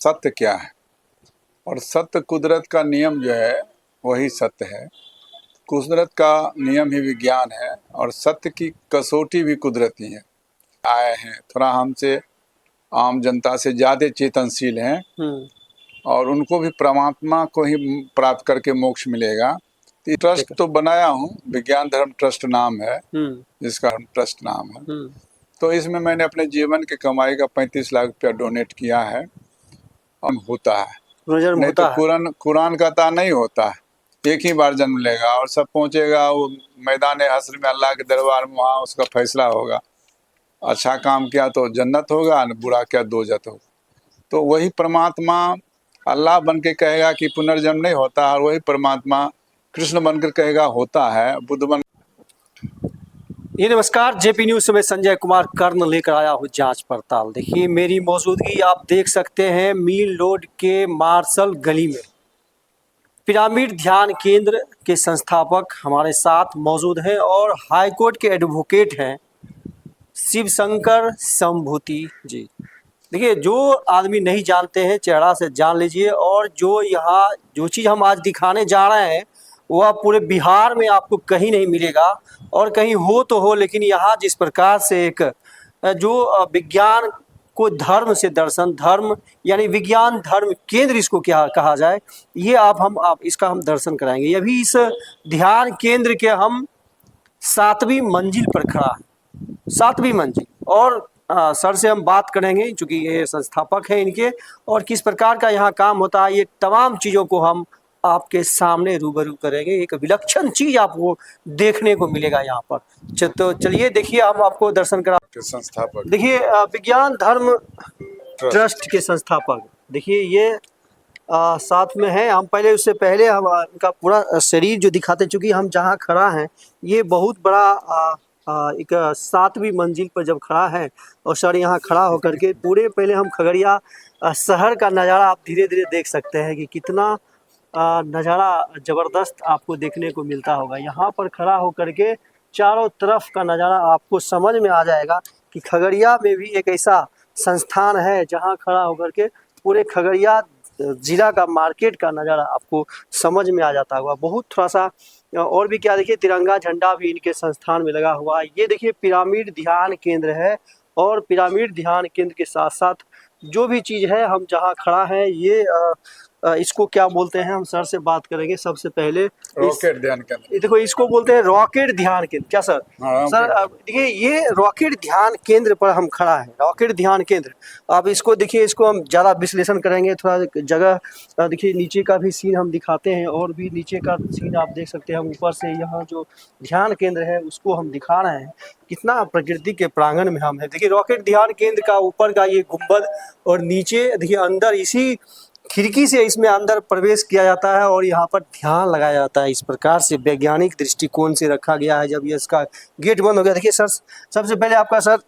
सत्य क्या है। और सत्य कुदरत का नियम जो है वही सत्य है। कुदरत का नियम ही विज्ञान है और सत्य की कसौटी भी कुदरती है। आए हैं थोड़ा हमसे आम जनता से ज़्यादा चेतनशील हैं और उनको भी परमात्मा को ही प्राप्त करके मोक्ष मिलेगा। तो ट्रस्ट तो बनाया हूँ, विज्ञान धर्म ट्रस्ट नाम है जिसका ट्रस्ट नाम है। तो इसमें मैंने अपने जीवन की कमाई का 35 लाख रुपया डोनेट किया है और होता है। नहीं तो कुरान कहता नहीं होता है, एक ही बार जन्म लेगा और सब पहुंचेगा वो मैदान हश्र में अल्लाह के दरबार में, वहाँ उसका फैसला होगा। अच्छा काम किया तो जन्नत होगा, बुरा किया दोजत होगा। तो वही परमात्मा अल्लाह बन के कहेगा कि पुनर्जन्म नहीं होता, और वही परमात्मा कृष्ण बनकर कहेगा होता है, बुद्ध बन। ये नमस्कार, जेपी न्यूज में संजय कुमार कर्ण लेकर आया हूँ जांच पड़ताल। देखिए मेरी मौजूदगी आप देख सकते हैं मील रोड के मार्शल गली में। पिरामिड ध्यान केंद्र के संस्थापक हमारे साथ मौजूद हैं और हाईकोर्ट के एडवोकेट हैं शिवशंकर संभूति जी। देखिए जो आदमी नहीं जानते हैं चेहरा से जान लीजिए, और जो यहाँ जो चीज़ हम आज दिखाने जा रहे हैं वह पूरे बिहार में आपको कहीं नहीं मिलेगा, और कहीं हो तो हो, लेकिन यहाँ जिस प्रकार से एक जो विज्ञान को धर्म से दर्शन, धर्म यानी विज्ञान धर्म केंद्र इसको क्या कहा जाए, ये आप इसका हम दर्शन कराएंगे। अभी इस ध्यान केंद्र के हम 7वीं मंजिल पर खड़ा है, 7वीं मंजिल। और सर से हम बात करेंगे क्योंकि ये संस्थापक हैं इनके, और किस प्रकार का यहाँ काम होता है, ये तमाम चीज़ों को हम आपके सामने रूबरू करेंगे। एक विलक्षण चीज आपको देखने को मिलेगा यहाँ पर। तो चलिए देखिए, हम आपको दर्शन करा। संस्थापक देखिए विज्ञान धर्म ट्रस्ट के संस्थापक, देखिए ये साथ में है। हम पहले उससे पहले हम इनका पूरा शरीर जो दिखाते, चूँकि हम जहाँ खड़ा हैं ये बहुत बड़ा एक 7वीं मंजिल पर जब खड़ा है, और सर यहाँ खड़ा होकर के पूरे पहले हम खगड़िया शहर का नज़ारा आप धीरे धीरे देख सकते हैं कि कितना नज़ारा ज़बरदस्त आपको देखने को मिलता होगा। यहाँ पर खड़ा होकर के चारों तरफ का नज़ारा आपको समझ में आ जाएगा कि खगड़िया में भी एक ऐसा संस्थान है जहाँ खड़ा होकर के पूरे खगड़िया जिला का मार्केट का नज़ारा आपको समझ में आ जाता होगा। बहुत थोड़ा सा और भी क्या, देखिए तिरंगा झंडा भी इनके संस्थान में लगा हुआ है। ये देखिए पिरामिड ध्यान केंद्र है, और पिरामिड ध्यान केंद्र के साथ साथ जो भी चीज़ है, हम जहाँ खड़ा है ये इसको क्या बोलते हैं, हम सर से बात करेंगे। सबसे पहले रॉकेट ध्यान केंद्र, देखो इसको बोलते हैं रॉकेट ध्यान केंद्र, क्या सर? सर देखिए ये रॉकेट ध्यान केंद्र पर हम खड़ा है, रॉकेट ध्यान केंद्र। आप इसको देखिए, इसको हम ज़्यादा विश्लेषण करेंगे, थोड़ा जगह देखिए नीचे का भी सीन हम दिखाते हैं, और भी नीचे का सीन आप देख सकते हैं। हम ऊपर से यहाँ जो ध्यान केंद्र है उसको हम दिखा रहे हैं, कितना प्रकृति के प्रांगण में हम है। देखिए रॉकेट ध्यान केंद्र का ऊपर का ये गुंबद, और नीचे देखिए अंदर इसी खिड़की से इसमें अंदर प्रवेश किया जाता है और यहाँ पर ध्यान लगाया जाता है। इस प्रकार से वैज्ञानिक दृष्टिकोण से रखा गया है। जब ये इसका गेट बंद हो गया, देखिए सर सबसे पहले आपका सर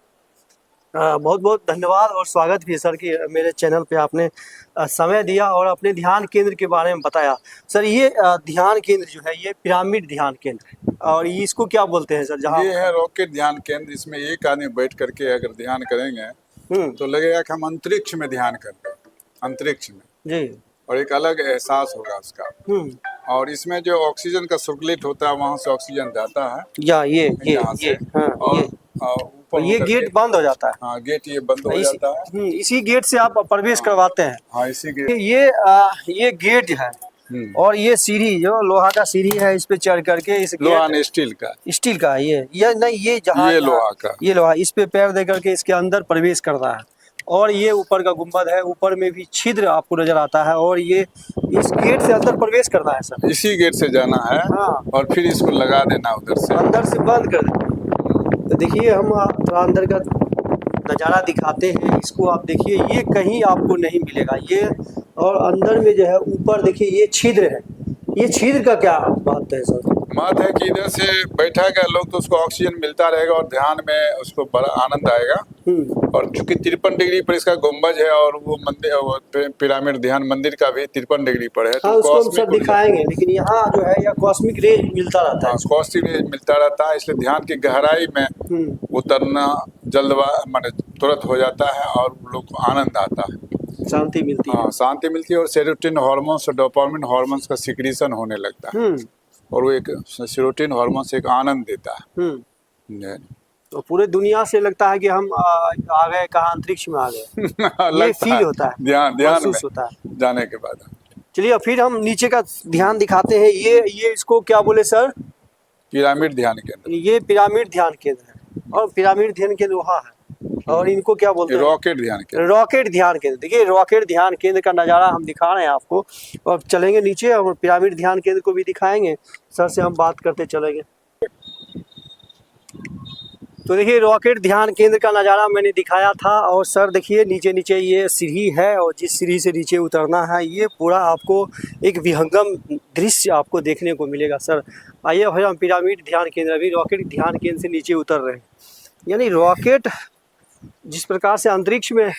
बहुत बहुत धन्यवाद और स्वागत भी है सर कि मेरे चैनल पे आपने समय दिया और अपने ध्यान केंद्र के बारे में बताया। सर ये ध्यान केंद्र जो है ये पिरामिड ध्यान केंद्र है, और इसको क्या बोलते हैं सर? जहाँ ये है रॉकेट ध्यान केंद्र। इसमें एक आदमी बैठ करके अगर ध्यान करेंगे तो लगेगा कि हम अंतरिक्ष में ध्यान कर रहे हैं, अंतरिक्ष में जी, और एक अलग एहसास होगा उसका। और इसमें जो ऑक्सीजन का सर्कुलेट होता है, वहाँ से ऑक्सीजन जाता है या ये हाँ, और ये गेट बंद हो जाता है। हाँ, गेट ये बंद हो जाता है। इसी गेट से आप प्रवेश करवाते हैं। हाँ, इसी गेट। ये गेट है, और ये सीढ़ी जो लोहा का सीढ़ी है, इस पे चढ़ करके इस लोहा ने स्टील का ये नहीं, ये जहाँ ये लोहा का, ये लोहा, इस पे पैर दे करके इसके अंदर प्रवेश करता है। और ये ऊपर का गुंबद है, ऊपर में भी छिद्र आपको नजर आता है, और ये इस गेट से अंदर प्रवेश करना है सर। इसी गेट से जाना है। हाँ। और फिर इसको लगा देना उधर से, अंदर से बंद कर देना। तो देखिए हम थोड़ा अंदर का नज़ारा दिखाते हैं, इसको आप देखिए, ये कहीं आपको नहीं मिलेगा ये। और अंदर में जो है ऊपर देखिए ये छिद्र है, ये छिद्र का क्या बात है सर? बात है कि इधर से बैठेगा लोग तो उसको ऑक्सीजन मिलता रहेगा और ध्यान में उसको बड़ा आनंद आएगा। और चूंकि 53 डिग्री पर इसका गुंबज है, और वो मंदिर पिरामिड ध्यान मंदिर का भी 53 डिग्री पर है। हाँ, उसको हम सब दिखाएंगे, लेकिन यहाँ जो है यह कॉस्मिक रेज मिलता रहता है। कॉस्मिक रेज मिलता रहता है, इसलिए ध्यान की गहराई में उतरना माने तुरंत हो जाता है और लोग को आनंद आता है। शांति मिलती है। हाँ, शांति मिलती है और सेरोटोनिन हार्मोन्स और डोपामिन हार्मोन्स का सिक्रीशन होने लगता है और वो एक सेरोटोनिन हार्मोन से एक आनंद देता है। जी। तो पूरे दुनिया से लगता है कि हम आ गए कहाँ, अंतरिक्ष में आ गए। ये लगता फील है होता है, ध्यान में महसूस होता है। जाने के बाद। चलिए फिर हम नीचे का ध्यान दिखाते हैं। ये इसको क्या बोले सर? पिरामिड ध्यान केंद्र। ये पिरामिड ध्यान केंद्र है और पिरामिड ध्यान केंद्र वहाँ है। और इनको क्या बोलते हैं? रॉकेट ध्यान केंद्र। रॉकेट ध्यान केंद्र। देखिए रॉकेट ध्यान केंद्र का नज़ारा हम दिखा रहे हैं आपको, और चलेंगे नीचे और पिरामिड ध्यान केंद्र को भी दिखाएंगे। सर से हम बात करते चलेंगे। तो देखिए रॉकेट ध्यान केंद्र का नज़ारा मैंने दिखाया था, और सर देखिए नीचे नीचे ये सीढ़ी है, और जिस सीढ़ी से नीचे उतरना है ये पूरा आपको एक विहंगम दृश्य आपको देखने को मिलेगा। सर आइए भाई, हम पिरामिड ध्यान केंद्र, अभी रॉकेट ध्यान केंद्र से नीचे उतर रहे हैं। यानी रॉकेट जिस प्रकार से अंतरिक्ष में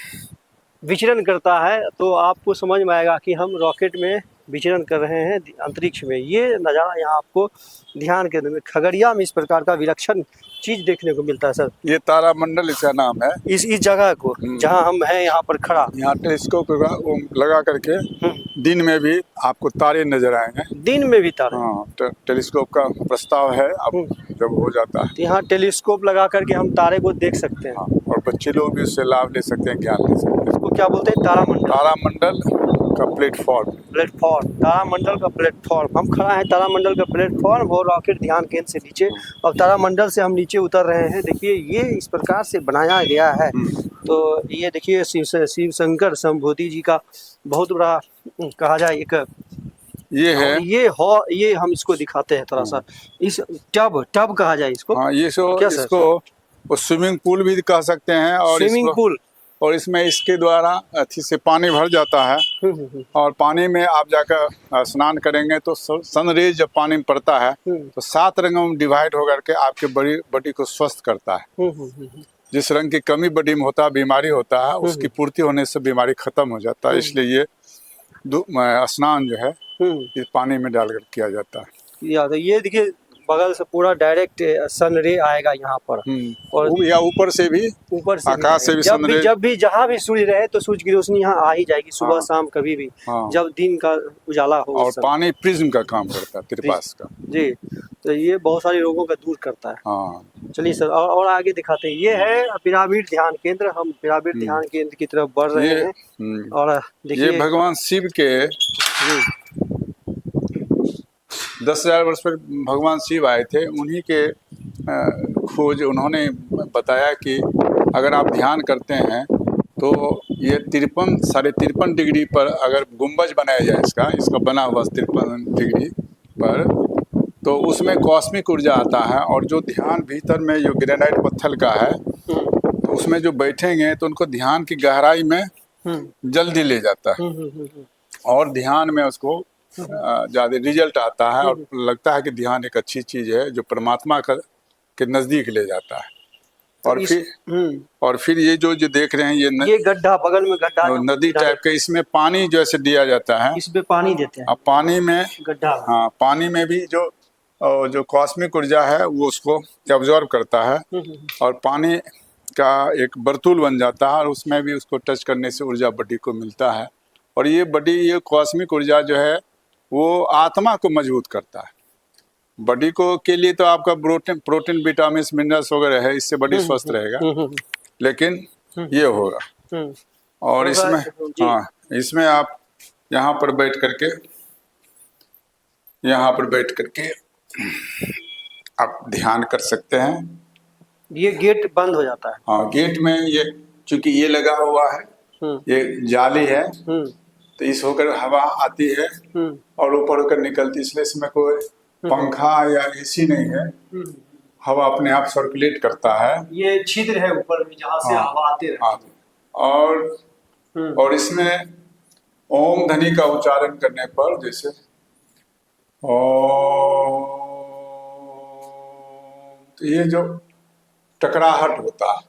विचरण करता है, तो आपको समझ में आएगा कि हम रॉकेट में विचरण कर रहे हैं अंतरिक्ष में। ये नज़ारा यहाँ आपको ध्यान केंद्र में खगड़िया में इस प्रकार का विलक्षण चीज देखने को मिलता है। सर ये तारामंडल इसका नाम है। इस जगह को जहाँ हम हैं यहाँ पर खड़ा, यहाँ टेलीस्कोप लगा करके दिन में भी आपको तारे नजर आएंगे। दिन में भी तारे। हाँ, टेलीस्कोप का प्रस्ताव है अब जब हो जाता है। यहाँ टेलीस्कोप लगा करके हम तारे को देख सकते हैं। हाँ, और बच्चे लोग भी उससे लाभ ले सकते हैं, ज्ञान ले सकते हैं। इसको क्या बोलते हैं? तारामंडल। तारामंडल का प्लेटफॉर्म। तारामंडल का प्लेटफॉर्म। हम खड़ा है तारामंडल का प्लेटफॉर्म और रॉकेट ध्यान केंद्र से नीचे, और तारामंडल से हम नीचे उतर रहे हैं। देखिए ये इस प्रकार से बनाया गया है। तो ये देखिए शिव शंकर संभूति जी का बहुत बड़ा कहा जाए एक ये है। ये हम इसको दिखाते हैं थोड़ा सा। इस टब कहा जाए इसको। हाँ, ये क्या इसको स्विमिंग पूल भी कह सकते हैं। और स्विमिंग पूल, और इसमें इसके द्वारा अच्छी से पानी भर जाता है और पानी में आप जाकर स्नान करेंगे तो सनरेज जब पानी में पड़ता है तो 7 रंगों में डिवाइड होकर के आपके बॉडी को स्वस्थ करता है। जिस रंग की कमी बॉडी में होता है, बीमारी होता है, उसकी पूर्ति होने से बीमारी खत्म हो जाता है। इसलिए ये स्नान जो है इस पानी में डालकर किया जाता है। ये देखिए बगल से पूरा डायरेक्ट सन रे आएगा यहाँ पर, और या ऊपर से भी आकाश से भी सन रे। जब भी जहाँ भी सूर्य रहे तो सूर्य की रोशनी यहाँ आ ही जाएगी, सुबह शाम कभी भी, जब दिन का उजाला हो। और पानी प्रिज्म का काम करता है, त्रिपास का। जी, तो ये बहुत सारे रोगों का दूर करता है। हाँ, चलिए सर और आगे दिखाते हैं। ये है पिरामिड ध्यान केंद्र। हम पिरामिड ध्यान केंद्र की तरफ बढ़ रहे हैं। और देखिए ये भगवान शिव के 10,000 वर्ष पर भगवान शिव आए थे। उन्हीं के खोज उन्होंने बताया कि अगर आप ध्यान करते हैं तो ये 53 डिग्री पर अगर गुंबज बनाया जाए, इसका बना हुआ 53 डिग्री पर, तो उसमें कॉस्मिक ऊर्जा आता है। और जो ध्यान भीतर में जो ग्रेनाइट पत्थर का है, तो उसमें जो बैठेंगे तो उनको ध्यान की गहराई में जल्दी ले जाता है और ध्यान में उसको ज़्यादा रिजल्ट आता है और लगता है कि ध्यान एक अच्छी चीज़ है जो परमात्मा के नज़दीक ले जाता है। और फिर ये जो देख रहे हैं ये गड्ढा, बगल में गड्ढा, नदी टाइप के, इसमें पानी जैसे दिया जाता है। इसमें पानी देते हैं। अब पानी में गड्ढा, हाँ, पानी में भी जो कॉस्मिक ऊर्जा है वो उसको एब्जॉर्ब करता है और पानी का एक बर्तूल बन जाता है और उसमें भी उसको टच करने से ऊर्जा बॉडी को मिलता है। और ये कॉस्मिक ऊर्जा जो है वो आत्मा को मजबूत करता है। बॉडी को के लिए तो आपका प्रोटीन विटामिन मिनरल्स वगैरह है, इससे बॉडी स्वस्थ रहेगा, लेकिन ये होगा। और इसमें आप यहाँ पर बैठ करके आप ध्यान कर सकते हैं। ये गेट बंद हो जाता है। हाँ, गेट में ये चूंकि ये लगा हुआ है, ये जाली है, तो इस होकर हवा आती है और ऊपर होकर निकलती, इसलिए इसमें कोई पंखा या एसी नहीं है। हवा अपने आप सर्कुलेट करता है। ये छिद्र है ऊपर में जहाँ से हवा आती है। और इसमें ओम ध्वनि का उच्चारण करने पर, जैसे ओम, तो ये जो टकराहट होता है,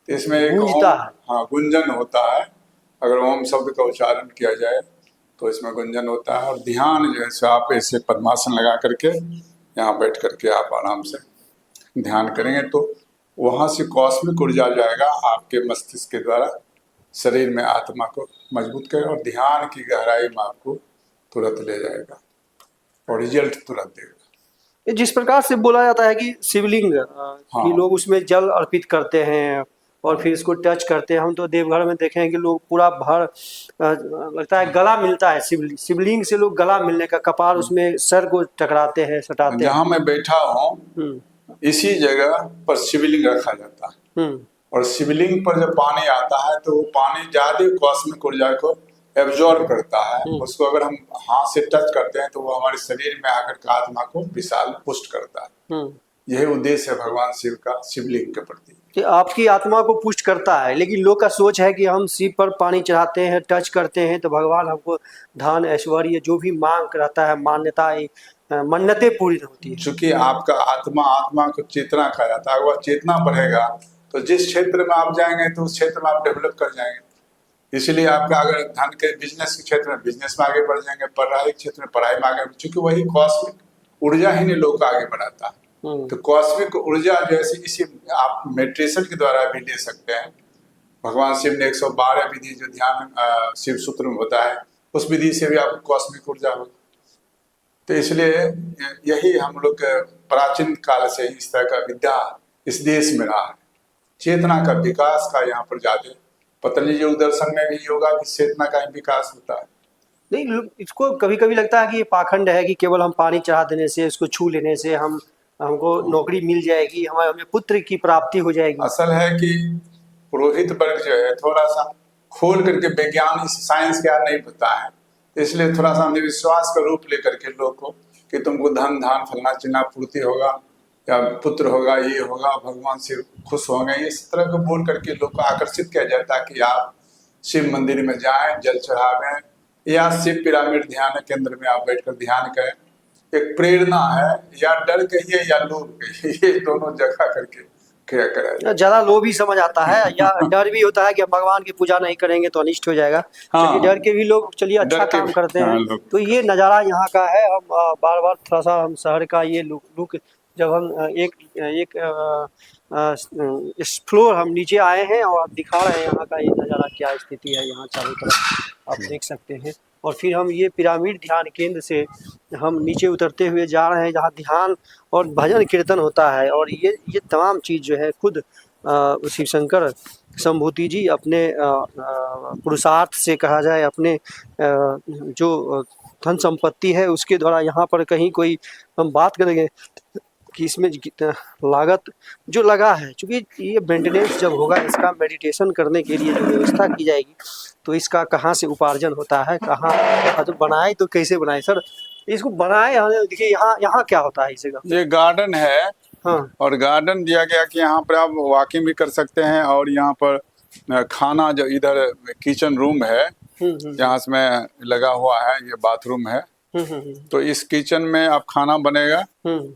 तो इसमें एक गुंजन होता है। अगर ओम शब्द का उच्चारण किया जाए तो इसमें गुंजन होता है। और ध्यान जैसे आप ऐसे पद्मासन लगा करके यहाँ बैठ करके आप आराम से ध्यान करेंगे तो वहाँ से कॉस्मिक ऊर्जा जाएगा आपके मस्तिष्क के द्वारा शरीर में आत्मा को मजबूत करेगा और ध्यान की गहराई में आपको तुरंत ले जाएगा और रिजल्ट तुरंत देगा। जिस प्रकार से बोला जाता है कि शिवलिंग कि हाँ। लोग उसमें जल अर्पित करते हैं और फिर इसको टच करते हैं। हम तो देवघर में देखे हैं कि लोग पूरा भर लगता है गला मिलता है शिवलिंग से, लोग गला मिलने का, कपार उसमें सर को टकराते हैं, सटाते हैं। जहाँ मैं बैठा हूँ इसी जगह पर शिवलिंग रखा जाता है और शिवलिंग पर जब पानी आता है तो वो पानी ज्यादा कॉस्मिक ऊर्जा को एब्जॉर्ब करता है। उसको अगर हम हाथ से टच करते हैं तो वो हमारे शरीर में आकर के आत्मा को विशाल पुष्ट करता है। यही उद्देश्य है भगवान शिव का शिवलिंग के प्रति, कि आपकी आत्मा को पुष्ट करता है। लेकिन लोग का सोच है कि हम शिव पर पानी चढ़ाते हैं, टच करते हैं तो भगवान हमको धन ऐश्वर्य जो भी मांग रहता है, मान्यता मन्नतें पूरी होती है। चूंकि आपका आत्मा को चेतना कहा जाता है। वह चेतना बढ़ेगा तो जिस क्षेत्र में आप जाएंगे तो उस क्षेत्र में आप डेवलप कर जाएंगे। इसलिए आपका अगर धन के बिजनेस के क्षेत्र में बिजनेस में आगे बढ़ जाएंगे, पढ़ाई के क्षेत्र में पढ़ाई में आगे, चूंकि वही कॉस्मिक ऊर्जा ही ने लोग को आगे बढ़ाता है। तो कॉस्मिक ऊर्जा जैसे इसी आप मेडिटेशन के द्वारा भी ले सकते हैं। भगवान शिव ने 112 विधि जो ध्यान शिव सूत्र में बताया, उस विधि से भी आपको कॉस्मिक ऊर्जा होगी। तो इसलिए यही हम लोग प्राचीन काल से इस तरह का विद्या इस देश में रहा है। चेतना का विकास का यहाँ पर ज्यादा पतंजलि योग दर्शन में भी योगा की चेतना का विकास होता है। नहीं, इसको कभी कभी लगता है कि ये पाखंड है कि केवल हम पानी चढ़ा देने से, इसको छू लेने से हमको नौकरी मिल जाएगी, हमें पुत्र की प्राप्ति हो जाएगी। असल है कि पुरोहित वर्ग जो है थोड़ा सा खोल करके विज्ञान इस साइंस के यार नहीं पता है, इसलिए थोड़ा सा अंधविश्वास का रूप लेकर के लोग को कि तुमको धन धान फलना चिन्ना पूर्ति होगा या पुत्र होगा, ये होगा, भगवान शिव खुश होंगे, इस तरह को बोल करके लोग को आकर्षित किया जाता है कि आप शिव मंदिर में जाएं, जल चढ़ावें या शिव पिरामिड ध्यान केंद्र में आप बैठकर ध्यान करें। एक प्रेरणा है, या डर कहिए या लोभ कहिए, ये दोनों जगह करके क्रिया कराया। ज्यादा लोभ ही समझ आता है या डर भी होता है कि भगवान की पूजा नहीं करेंगे तो अनिष्ट हो जाएगा। हाँ, डर के भी लोग चलिए अच्छा काम करते हैं। तो ये नज़ारा यहाँ का है। हम बार बार थोड़ा सा हम शहर का ये लुक जब हम एक इस फ्लोर हम नीचे आए हैं और आप दिखा रहे हैं यहाँ का ये नज़ारा क्या स्थिति है। यहाँ चारों तरफ आप देख सकते हैं। और फिर हम ये पिरामिड ध्यान केंद्र से हम नीचे उतरते हुए जा रहे हैं जहाँ ध्यान और भजन कीर्तन होता है। और ये तमाम चीज़ जो है खुद शिव शंकर संभूति जी अपने पुरुषार्थ से कहा जाए, अपने जो धन संपत्ति है उसके द्वारा यहाँ पर कहीं कोई हम बात करेंगे कि इसमें लागत जो लगा है, क्योंकि ये मेंटेनेंस जब होगा, इसका मेडिटेशन करने के लिए जो व्यवस्था की जाएगी तो इसका कहाँ से उपार्जन होता है, कहाँ तो बनाए तो कैसे बनाए सर इसको बनाए। देखिए यहाँ क्या होता है इस जगह। ये गार्डन है। हाँ। और गार्डन दिया गया कि यहाँ पर आप वॉकिंग भी कर सकते हैं और यहाँ पर खाना जो इधर किचन रूम है जहाँ में लगा हुआ है, ये बाथरूम है। तो इस किचन में आप खाना बनेगा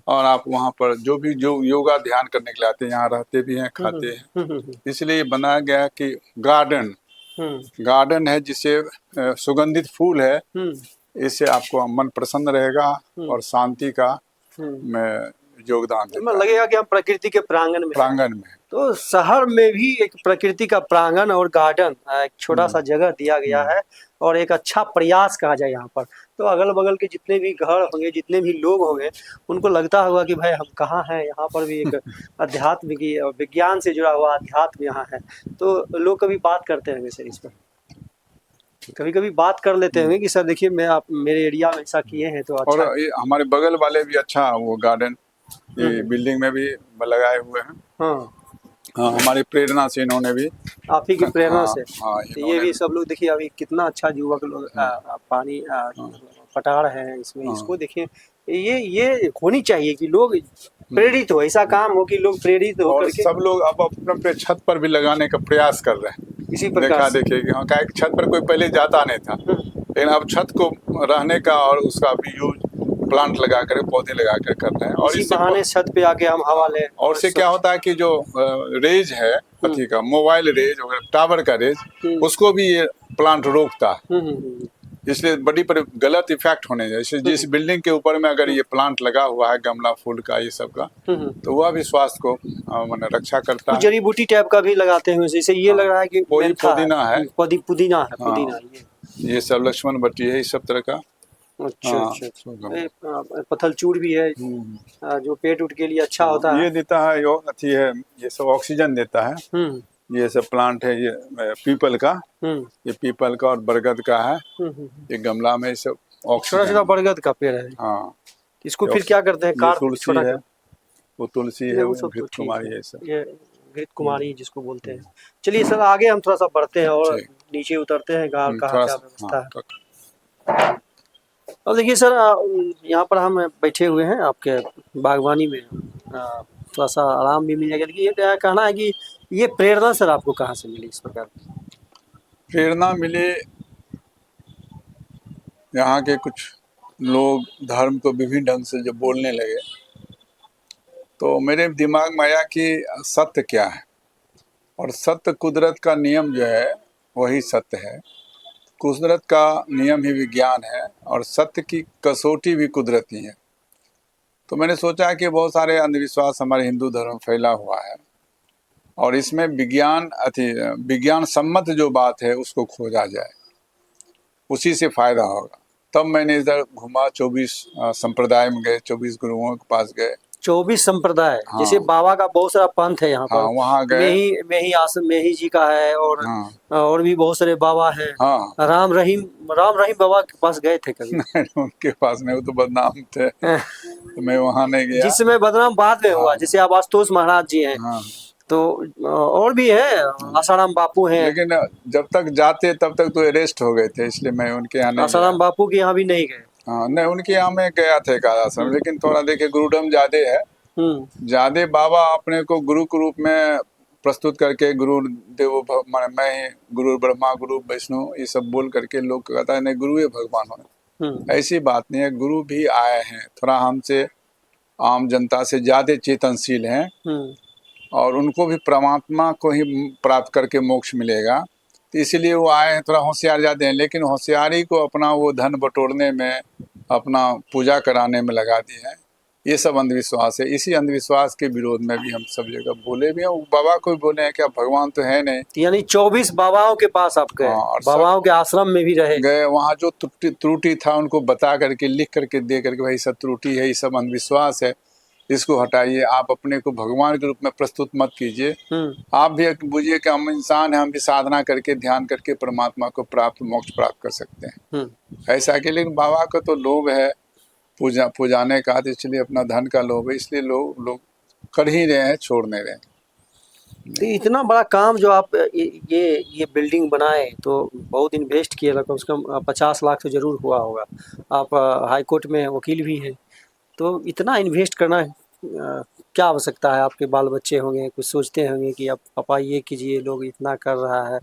और आप वहाँ पर जो योगा ध्यान करने के लिए आते हैं यहाँ रहते भी हैं, खाते हैं। इसलिए बनाया गया है कि गार्डन है जिसे सुगंधित फूल है, इससे आपको मन प्रसन्न रहेगा और शांति का में योगदान देता है। लगेगा कि हम प्रकृति के प्रांगण में। तो शहर में भी एक प्रकृति का प्रांगण और गार्डन, एक छोटा सा जगह दिया गया है और एक अच्छा प्रयास कहा जाए यहाँ पर। तो अगल बगल के जितने भी घर होंगे, जितने भी लोग होंगे, उनको लगता होगा कि भाई हम कहाँ हैं। यहाँ पर भी एक अध्यात्म की विज्ञान से जुड़ा हुआ अध्यात्म यहाँ है। तो लोग कभी बात करते होंगे सर इस पर, कभी बात कर लेते होंगे कि सर देखिए आप मेरे एरिया में ऐसा किए हैं तो अच्छा। और हमारे बगल वाले भी अच्छा वो गार्डन ये बिल्डिंग में भी लगाए हुए हैं। हाँ, हमारी प्रेरणा से इन्होंने भी, आप ही की प्रेरणा से। तो ये भी सब लोग देखिए अभी कितना अच्छा युवक लोग पानी पटा रहे हैं इसमें। इसको देखिए ये होनी चाहिए कि लोग प्रेरित हो, ऐसा काम हो कि लोग प्रेरित हो करके। सब लोग अब अपने छत पर भी लगाने का प्रयास कर रहे हैं। इसी प्रकार देखिए छत पर कोई पहले जाता नहीं था, लेकिन अब छत को रहने का और उसका भी यूज प्लांट लगा कर, पौधे लगा कर रहे हैं। और इसी बहाने छत पे आके हम हवा लें। और इससे क्या होता है कि जो रेज है अथी का मोबाइल रेज और टावर का रेज, उसको भी ये प्लांट रोकता है। इसलिए बड़ी पर गलत इफेक्ट होने जाए। जैसे जिस बिल्डिंग के ऊपर में अगर ये प्लांट लगा हुआ है गमला फूल का ये सब का, तो वह भी स्वास्थ्य को माने रक्षा करता कुछ है। जड़ी बूटी टाइप का भी लगाते हैं, जैसे ये लग रहा है कि कोई मेंथा पुदीना है, पुदीना है, हाँ, पुदीना ये सब लक्ष्मण बट्टी है, इस सब तरह का। अच्छा हाँ, अच्छा अच्छा। पत्थल चूड़ भी है, जो पेट उठ के लिए अच्छा होता ये है। देता है, यो अथी है, ये सब ऑक्सीजन देता है। ये सब प्लांट है, ये पीपल का, ये पीपल का और बरगद का है। ये गमला में ये सब छोटा ऑक्सीजन। छोटा बरगद का पेड़ है। हाँ, इसको फिर क्या करते हैं, ये काट तुलसी छोटा है, कर? वो तुलसी है, नहीं, वो वो सब तो घृत ठीक कुमारी है, है, सब। ये घृत कुमारी जिसको बोलते हैं। चलिए सर, आगे हम थोड़ा सा बढ़ते हैं और ठीक। नीचे उतरते हैं, कहाँ थोड़ा क्या सा, व्यवस्था है। हाँ, अब देखिए सर, यहाँ पर हम बैठे हुए हैं आपके बागवानी में, थोड़ा सा आराम भी मिल जाएगा। देखिए, ये क्या कहना है कि ये प्रेरणा सर आपको कहाँ से मिली इस प्रकार की? प्रेरणा मिली, यहाँ के कुछ लोग धर्म को विभिन्न ढंग से जब बोलने लगे, तो मेरे दिमाग में आया कि सत्य क्या है, और सत्य कुदरत का नियम जो है वही सत्य है। कुदरत का नियम ही विज्ञान है, और सत्य की कसौटी भी कुदरती है। तो मैंने सोचा कि बहुत सारे अंधविश्वास हमारे हिंदू धर्म में फैला हुआ है, और इसमें विज्ञान सम्मत जो बात है उसको खोजा जाए, उसी से फायदा होगा। तब मैंने इधर घूमा, 24 संप्रदाय में गए, 24 गुरुओं के पास गए। 24 संप्रदाय, हाँ, जैसे बाबा का बहुत सारा पंथ है यहाँ हाँ, पर। वहाँ गए। मेही आश्रम मेही जी का है, और भी बहुत सारे बाबा हैं। हाँ, राम रहीम बाबा के पास गए थे कभी? नहीं, उनके पास नहीं, वो तो बदनाम थे, तो मैं वहाँ नहीं गया। जिस समय बदनाम बाद में हुआ, हाँ, जैसे अब आशुतोष महाराज जी हैं, हाँ, तो और भी है, आसाराम बापू हैं। लेकिन जब तक जाते तब तक तो अरेस्ट हो गए थे, इसलिए मैं उनके यहाँ नहीं गया। आसाराम बापू के यहाँ भी नहीं गए? हाँ, नहीं, उनके यहाँ मैं गया था एक आश्रम, लेकिन थोड़ा देखे गुरुडम ज्यादा है। ज्यादा बाबा अपने को गुरु के रूप में प्रस्तुत करके, गुरु देवो माने मैं ही गुरु ब्रह्मा गुरु विष्णु ये सब बोल करके लोग कहता है नहीं गुरु ही भगवान होने। ऐसी बात नहीं है, गुरु भी आए हैं, थोड़ा हमसे आम जनता से ज्यादा चेतनशील हैं, और उनको भी परमात्मा को ही प्राप्त करके मोक्ष मिलेगा, तो इसीलिए वो आए हैं, थोड़ा होशियार ज्यादा हैं। लेकिन होशियारी को अपना वो धन बटोरने में, अपना पूजा कराने में लगा दिए हैं। ये सब अंधविश्वास है। इसी अंधविश्वास के विरोध में भी हम सब जगह बोले भी हैं, बाबा को भी बोले हैं, क्या भगवान तो है नहीं। यानी 24 बाबाओं के पास आप गए? हाँ, बाबाओं के आश्रम में भी रहे? गए, वहाँ जो त्रुटि था उनको बता करके, लिख करके दे करके, भाई सब त्रुटि है, ये सब अंधविश्वास है, इसको हटाइए, आप अपने को भगवान के रूप में प्रस्तुत मत कीजिए। आप भी बुझिए कि हम इंसान हैं, हम भी साधना करके ध्यान करके परमात्मा को मोक्ष प्राप्त कर सकते हैं। ऐसा कि लेकिन बाबा का तो लोभ है पूजाने का, तो इसलिए अपना धन का लोभ है, इसलिए लोग कर ही रहे हैं, छोड़ नहीं रहे हैं। तो इतना बड़ा काम जो आप ये बिल्डिंग बनाए, तो बहुत इन्वेस्ट किए, कम से कम 50 लाख तो जरूर हुआ होगा। आप हाई कोर्ट में वकील भी हैं, तो इतना इन्वेस्ट करना क्या आवश्यकता है? आपके बाल बच्चे होंगे, कुछ सोचते होंगे कि अब पापा ये कीजिए, लोग इतना कर रहा है,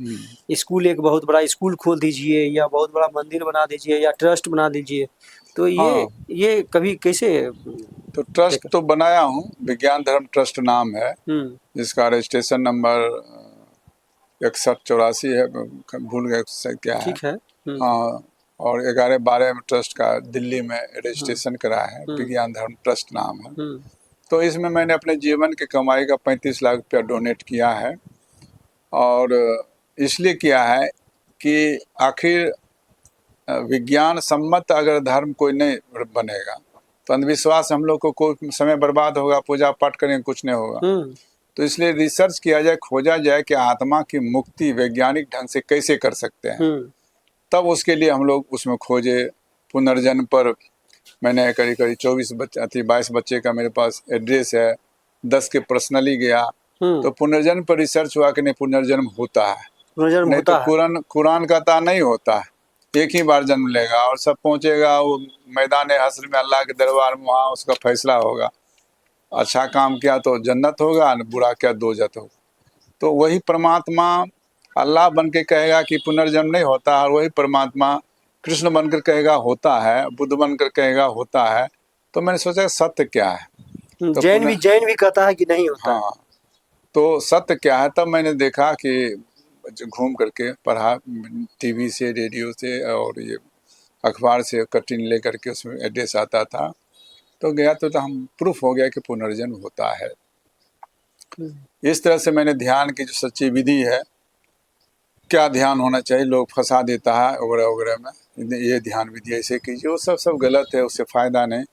स्कूल एक बहुत बड़ा स्कूल खोल दीजिए, या बहुत बड़ा मंदिर बना दीजिए, या ट्रस्ट बना दीजिए। तो ये कभी कैसे? तो ट्रस्ट तो बनाया हूँ, विज्ञान धर्म ट्रस्ट नाम है, जिसका रजिस्ट्रेशन नंबर 6184 है, भूल गए क्या है। ठीक है। हाँ, और 11-12 में ट्रस्ट का दिल्ली में रजिस्ट्रेशन करा है, विज्ञान धर्म ट्रस्ट नाम है। तो इसमें मैंने अपने जीवन की कमाई का 35 लाख रुपया डोनेट किया है, और इसलिए किया है कि आखिर विज्ञान सम्मत अगर धर्म कोई नहीं बनेगा तो अंधविश्वास हम लोग को कोई समय बर्बाद होगा, पूजा पाठ करेंगे कुछ नहीं होगा। तो इसलिए रिसर्च किया जाए, खोजा जाए कि आत्मा की मुक्ति वैज्ञानिक ढंग से कैसे कर सकते हैं। तब उसके लिए हम लोग उसमें खोजे। पुनर्जन्म पर मैंने करीब 22 बच्चे का मेरे पास एड्रेस है, 10 के पर्सनली गया। तो पुनर्जन्म पर रिसर्च हुआ कि नहीं, पुनर्जन्म होता है, नहीं तो कुरान कहता नहीं होता है, एक ही बार जन्म लेगा और सब पहुंचेगा वो मैदान हश्र में, अल्लाह के दरबार में, वहाँ उसका फैसला होगा। अच्छा काम किया तो जन्नत होगा, बुरा किया दोजत होगा। तो वही परमात्मा अल्लाह बन के कहेगा कि पुनर्जन्म नहीं होता, और वही परमात्मा कृष्ण बनकर कहेगा होता है, बुद्ध बनकर कहेगा होता है। तो मैंने सोचा सत्य क्या है, तो जैन भी कहता है कि नहीं होता। हाँ, तो सत्य क्या है। तब मैंने देखा कि घूम करके पढ़ा, टीवी से, रेडियो से, और ये अखबार से कटिंग लेकर के उसमें एड्रेस आता था, तो गया तो हम प्रूफ हो गया कि पुनर्जन्म होता है। इस तरह से मैंने ध्यान की जो सच्ची विधि है, क्या ध्यान होना चाहिए, लोग फंसा देता है वगैरह वगैरह में, ये ध्यान विधि ऐसे कीजिए, वो सब गलत है, उससे फायदा नहीं।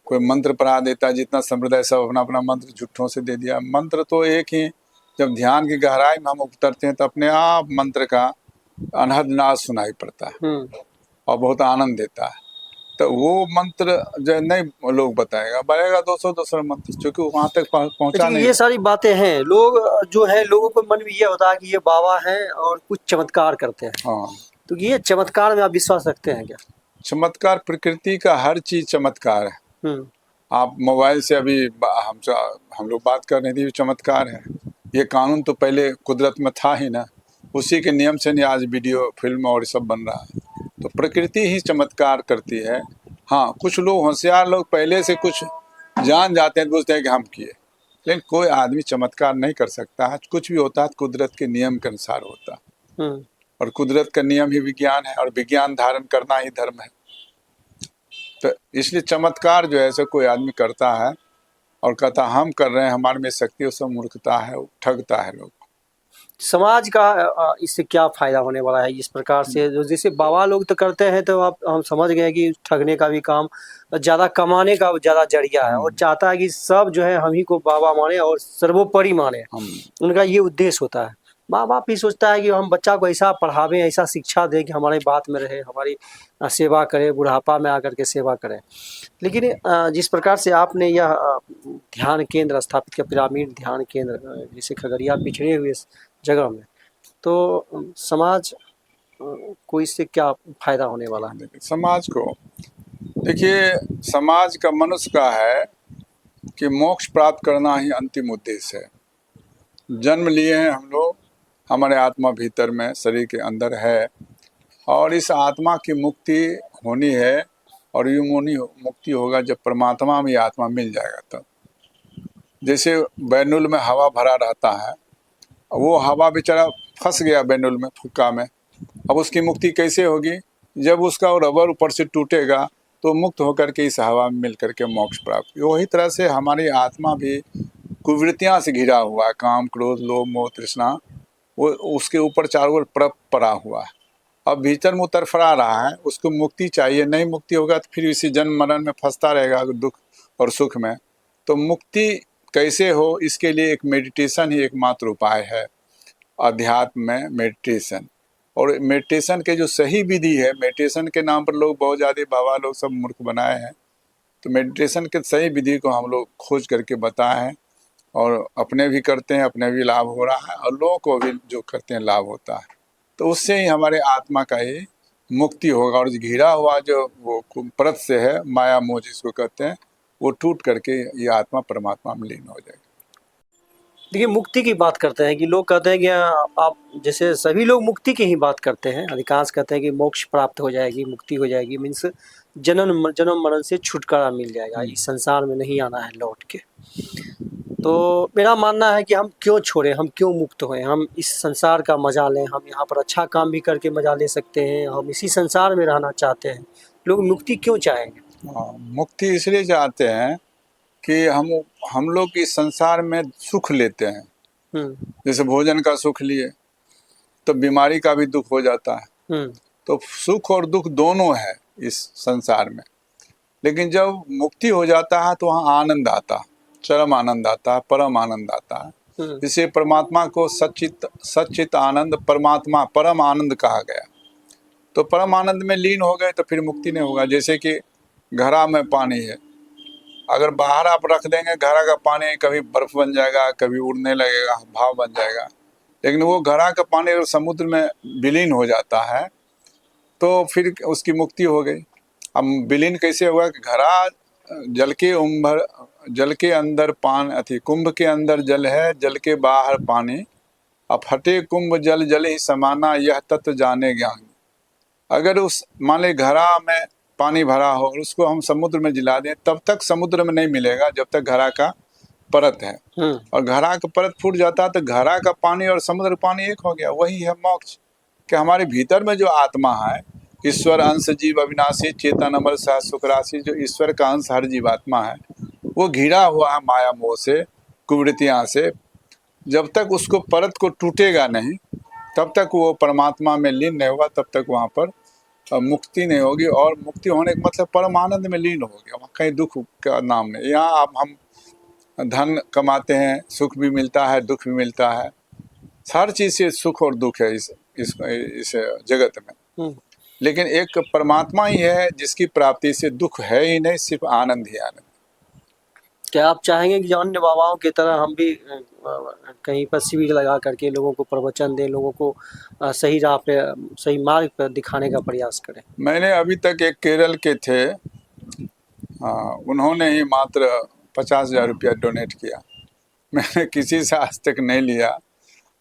कोई मंत्र पढ़ा देता है, जितना संप्रदाय सब अपना अपना मंत्र झूठों से दे दिया। मंत्र तो एक ही, जब ध्यान की गहराई में हम उतरते हैं तो अपने आप मंत्र का अनहद नाद सुनाई पड़ता है और बहुत आनंद देता है। तो वो मंत्र जो नहीं लोग बताएगा 200 मंत्र, क्योंकि वहां तक पहुंचा नहीं। ये सारी बातें हैं, लोग जो है, लोगों को मन में ये होता है कि ये बाबा हैं और कुछ चमत्कार करते हैं। हाँ, तो ये चमत्कार में आप विश्वास रखते हैं क्या? चमत्कार, प्रकृति का हर चीज चमत्कार है। आप मोबाइल से अभी हम लोग बात कर रहे थे, चमत्कार है। ये कानून तो पहले कुदरत में था ही ना, उसी के नियम से नहीं आज वीडियो फिल्म और सब बन रहा है। तो प्रकृति ही चमत्कार करती है। हाँ, कुछ लोग होशियार लोग पहले से कुछ जान जाते हैं, पूछते हैं कि हम किए, लेकिन कोई आदमी चमत्कार नहीं कर सकता है। कुछ भी होता है कुदरत के नियम के अनुसार होता है, और कुदरत का नियम ही विज्ञान है, और विज्ञान धारण करना ही धर्म है। तो इसलिए चमत्कार जो है ऐसे कोई आदमी करता है और कहता हम कर रहे हैं, हमारे में शक्ति, वो सब मूर्खता है, ठगता है लोग। समाज का इससे क्या फायदा होने वाला है इस प्रकार से? जो जैसे बाबा लोग तो करते हैं, तो आप हम समझ गए कि ठगने का भी काम, ज्यादा कमाने का ज्यादा जरिया है, और चाहता है कि सब जो है हम ही को बाबा माने और सर्वोपरि माने। उनका ये उद्देश्य होता है। माँ बाप भी सोचता है कि हम बच्चा को ऐसा पढ़ावें, ऐसा शिक्षा दें कि हमारी बात में रहे, हमारी सेवा करे, बुढ़ापा में आकर के सेवा करें। लेकिन जिस प्रकार से आपने यह ध्यान केंद्र स्थापित किया, पिरामिड ध्यान केंद्र, जैसे खगड़िया पिछड़े हुए जगह में, तो समाज को इससे क्या फायदा होने वाला है? समाज को देखिए, समाज का मनुष्य का है कि मोक्ष प्राप्त करना ही अंतिम उद्देश्य है। जन्म लिए हैं हम लोग, हमारे आत्मा भीतर में शरीर के अंदर है, और इस आत्मा की मुक्ति होनी है, और यूं मुक्ति होगा जब परमात्मा में आत्मा मिल जाएगा तब। जैसे बैनुल में हवा भरा रहता है, वो हवा बेचारा फंस गया बैनुल में, फुक्का में, अब उसकी मुक्ति कैसे होगी? जब उसका रबर ऊपर से टूटेगा तो मुक्त होकर के इस हवा में मिल करके मोक्ष प्राप्त। वही तरह से हमारी आत्मा भी कुवृत्तियाँ से घिरा हुआ है, काम क्रोध लोभ मोह तृष्णा, वो उसके ऊपर चारों ओर पड़ा हुआ है। अब भीतर में तरफड़ा रहा है, उसको मुक्ति चाहिए। नहीं मुक्ति होगा तो फिर इसी जन्म मरण में फंसता रहेगा, दुख और सुख में। तो मुक्ति कैसे हो, इसके लिए एक मेडिटेशन ही एकमात्र उपाय है। अध्यात्म में मेडिटेशन, और मेडिटेशन के जो सही विधि है, मेडिटेशन के नाम पर लोग बहुत ज़्यादा बाबा लोग सब मूर्ख बनाए हैं। तो मेडिटेशन के सही विधि को हम लोग खोज करके बताए हैं, और अपने भी करते हैं, अपने भी लाभ हो रहा है, और लोगों को भी जो करते हैं लाभ होता है। तो उससे ही हमारे आत्मा का ही मुक्ति होगा, और घिरा हुआ जो वो परत से है, माया मोह जिसको कहते हैं, वो टूट करके ये आत्मा परमात्मा में लीन हो जाएगी। देखिए, मुक्ति की बात करते हैं कि लोग कहते हैं कि आप, जैसे सभी लोग मुक्ति की ही बात करते हैं, अधिकांश कहते हैं कि मोक्ष प्राप्त हो जाएगी, मुक्ति हो जाएगी, मीन्स जन्म मरण से छुटकारा मिल जाएगा, इस संसार में नहीं आना है लौट के। तो मेरा मानना है कि हम क्यों छोड़ें, हम क्यों मुक्त होएं, हम इस संसार का मजा लें, हम यहाँ पर अच्छा काम भी करके मजा ले सकते हैं, हम इसी संसार में रहना चाहते हैं। लोग मुक्ति क्यों चाहेंगे? मुक्ति इसलिए चाहते हैं कि हम लोग इस संसार में सुख लेते हैं। जैसे भोजन का सुख लिए तो बीमारी का भी दुख हो जाता है। तो सुख और दुख दोनों है इस संसार में। लेकिन जब मुक्ति हो जाता है तो वहाँ आनंद आता है, चरम आनंद आता है, परम आनंद आता है। जिसे परमात्मा को सच्चित आनंद, परमात्मा परम आनंद कहा गया। तो परम आनंद में लीन हो गए तो फिर मुक्ति नहीं होगा। जैसे कि घड़ा में पानी है, अगर बाहर आप रख देंगे घड़ा का पानी, कभी बर्फ बन जाएगा, कभी उड़ने लगेगा, भाव बन जाएगा। लेकिन वो घड़ा का पानी अगर समुद्र में विलीन हो जाता है तो फिर उसकी मुक्ति हो गई। अब विलीन कैसे हुआ कि घड़ा जल के अंदर कुंभ के अंदर जल है, जल के बाहर पानी, अब फटे कुंभ जल जल ही समाना, यह तत्व जाने ज्ञान। अगर उस मान ले घड़ा में पानी भरा हो और उसको हम समुद्र में जिला दें, तब तक समुद्र में नहीं मिलेगा जब तक घड़ा का परत है। और घड़ा का परत फूट जाता है तो घड़ा का पानी और समुद्र पानी एक हो गया। वही है मोक्ष, कि हमारे भीतर में जो आत्मा है ईश्वर अंश जीव अविनाशी चेतन अमर सह सुख राशि। जो ईश्वर का अंश हर जीवात्मा है वो घिरा हुआ है माया मोह से, कुवृत्तियां से। जब तक उसको परत को टूटेगा नहीं तब तक वो परमात्मा में लीन नहीं होगा, तब तक वहाँ पर मुक्ति नहीं होगी। और मुक्ति होने का मतलब परमानंद में लीन हो गया, वहाँ कहीं दुख का नाम नहीं। यहाँ आप हम धन कमाते हैं, सुख भी मिलता है, दुख भी मिलता है, हर चीज से सुख और दुख है इस जगत में। लेकिन एक परमात्मा ही है जिसकी प्राप्ति से दुख है ही नहीं, सिर्फ आनंद ही आनंद। क्या आप चाहेंगे कि अन्य बाबाओं की तरह हम भी कहीं पर शिविर लगा करके लोगों को प्रवचन दें, लोगों को सही राह पे, सही मार्ग पर दिखाने का प्रयास करें? मैंने अभी तक एक केरल के थे, उन्होंने ही मात्र 50,000 रुपया डोनेट किया। मैंने किसी से आज तक नहीं लिया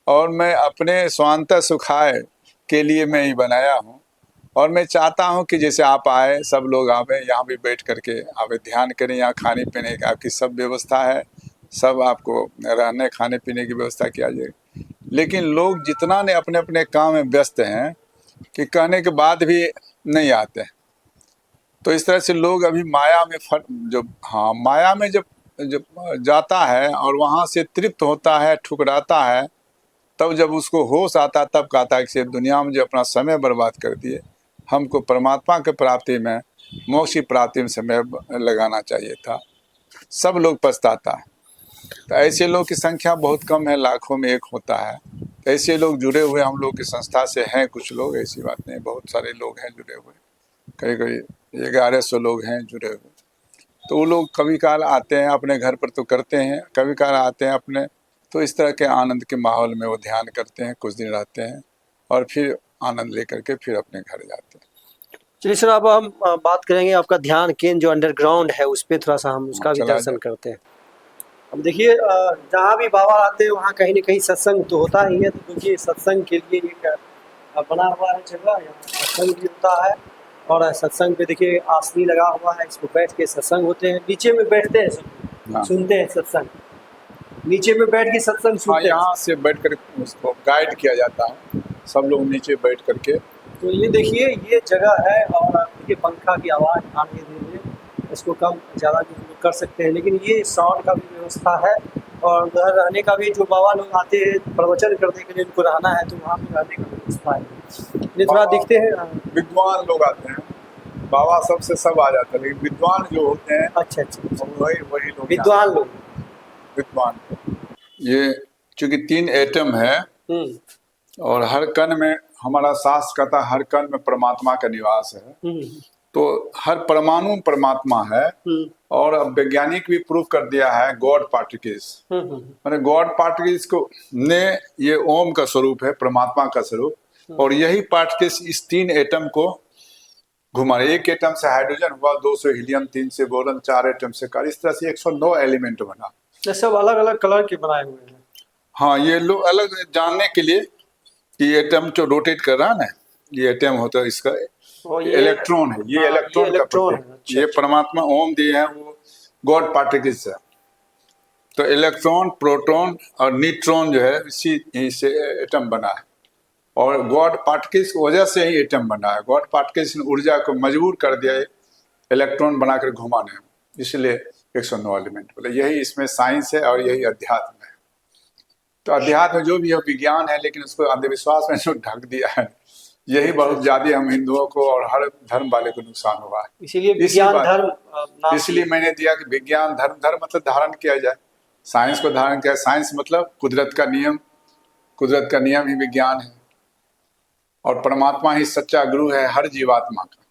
और मैं अपने स्वांतः सुखाय के लिए मैं ही बनाया हूँ। और मैं चाहता हूँ कि जैसे आप आए, सब लोग आवे, यहाँ भी बैठ करके आप ध्यान करें। यहाँ खाने पीने की आपकी सब व्यवस्था है, सब आपको रहने खाने पीने की व्यवस्था किया जाए। लेकिन लोग जितना ने अपने अपने काम में व्यस्त हैं कि कहने के बाद भी नहीं आते हैं। तो इस तरह से लोग अभी माया में माया में जब जाता है और वहाँ से तृप्त होता है, ठुकराता है, तब जब उसको होश आता है तब कहता है कि दुनिया में जो अपना समय बर्बाद कर दिए, हमको परमात्मा के प्राप्ति में, मोक्ष की प्राप्ति में समय लगाना चाहिए था। सब लोग पछताता है। तो ऐसे लोग की संख्या बहुत कम है, लाखों में एक होता है। ऐसे लोग जुड़े हुए हम लोग की संस्था से हैं, कुछ लोग, ऐसी बात नहीं, बहुत सारे लोग हैं जुड़े हुए, कई 1100 लोग हैं जुड़े हुए। तो वो लोग कभी काल आते हैं, अपने घर पर तो करते हैं, कभी काल आते हैं अपने, तो इस तरह के आनंद के माहौल में वो ध्यान करते हैं, कुछ दिन रहते हैं और फिर आनंद लेकर के फिर अपने घर जाते हैं। चलिए सर, अब हम बात करेंगे आपका ध्यान केंद्र जो अंडरग्राउंड है उस पर, थोड़ा सा हम उसका भी दर्शन करते हैं। अब देखिए, जहाँ भी बाबा आते हैं वहाँ कहीं ना कहीं सत्संग तो होता ही है। तो देखिए, सत्संग के लिए एक बना हुआ है जगह, यहाँ सत्संग भी होता है। और सत्संग पे देखिए आसनी लगा हुआ है, इसको बैठ के सत्संग होते हैं। नीचे में बैठते हैं सब, सुनते हैं सत्संग, नीचे में बैठ के सत्संग सुनते हैं। यहाँ से बैठ कर उसको गाइड किया जाता है, सब लोग नीचे बैठ करके। तो ये देखिए, ये जगह है और देखिए पंखा की आवाज़ आने दीजिए, इसको कम ज़्यादा भी हम लोग कर सकते हैं, लेकिन ये साउंड का भी व्यवस्था है। और उधर रहने का भी, जो बाबा लोग आते हैं प्रवचन करने के लिए, उनको रहना है तो वहाँ भी रहने का व्यवस्था है। ये थोड़ा दिखते हैं, विद्वान लोग आते हैं, बाबा सबसे सब आ जाते हैं, लेकिन विद्वान जो होते हैं, अच्छा, वही लोग, विद्वान लोग, विद्वान। ये चूंकि 3 एटम है और हर कण में, हमारा शास्त्र कहता है हर कण में परमात्मा का निवास है। तो हर परमाणु में परमात्मा है। और अब वैज्ञानिक भी प्रूव कर दिया है, गॉड पार्टिकल्स, मैंने गॉड पार्टिकल्स को ने, ये ओम का स्वरूप है, परमात्मा का स्वरूप। और यही पार्टिकल्स इस 3 एटम को घुमा रहे। एक एटम से हाइड्रोजन हुआ, 2 से हीलियम, 3 से बोरॉन, 4 एटम से कार्बन, इस तरह से 109 एलिमेंट बना। ये सब अलग अलग कलर के बनाए हुए हैं। हाँ, ये लोग अलग जानने के लिए कि एटम जो रोटेट कर रहा है ना, ये एटम होता है, इसका इलेक्ट्रॉन है, ये इलेक्ट्रॉन का प्रतीक। ये परमात्मा ओम दिए हैं, वो गॉड पार्टिकल्स है। तो इलेक्ट्रॉन, प्रोटॉन और न्यूट्रॉन जो है इसी से एटम बना है। और गॉड पार्टिकल्स की वजह से ही एटम बना है। गॉड पार्टिकल्स ने ऊर्जा को मजबूर कर दिया इलेक्ट्रॉन बनाकर घुमाने में, इसलिए 109 एलिमेंट बोले। यही इसमें साइंस है और यही अध्यात्म है। तो अध्यात्म जो भी है विज्ञान है, लेकिन उसको अंधविश्वास में जो ढक दिया है, यही बहुत ज्यादा हम हिंदुओं को और हर धर्म वाले को नुकसान हुआ है। इसलिए मैंने दिया कि विज्ञान धर्म, धर्म मतलब धारण किया जाए, साइंस को धारण किया। साइंस मतलब कुदरत का नियम, कुदरत का नियम ही विज्ञान है। और परमात्मा ही सच्चा गुरु है हर जीवात्मा का,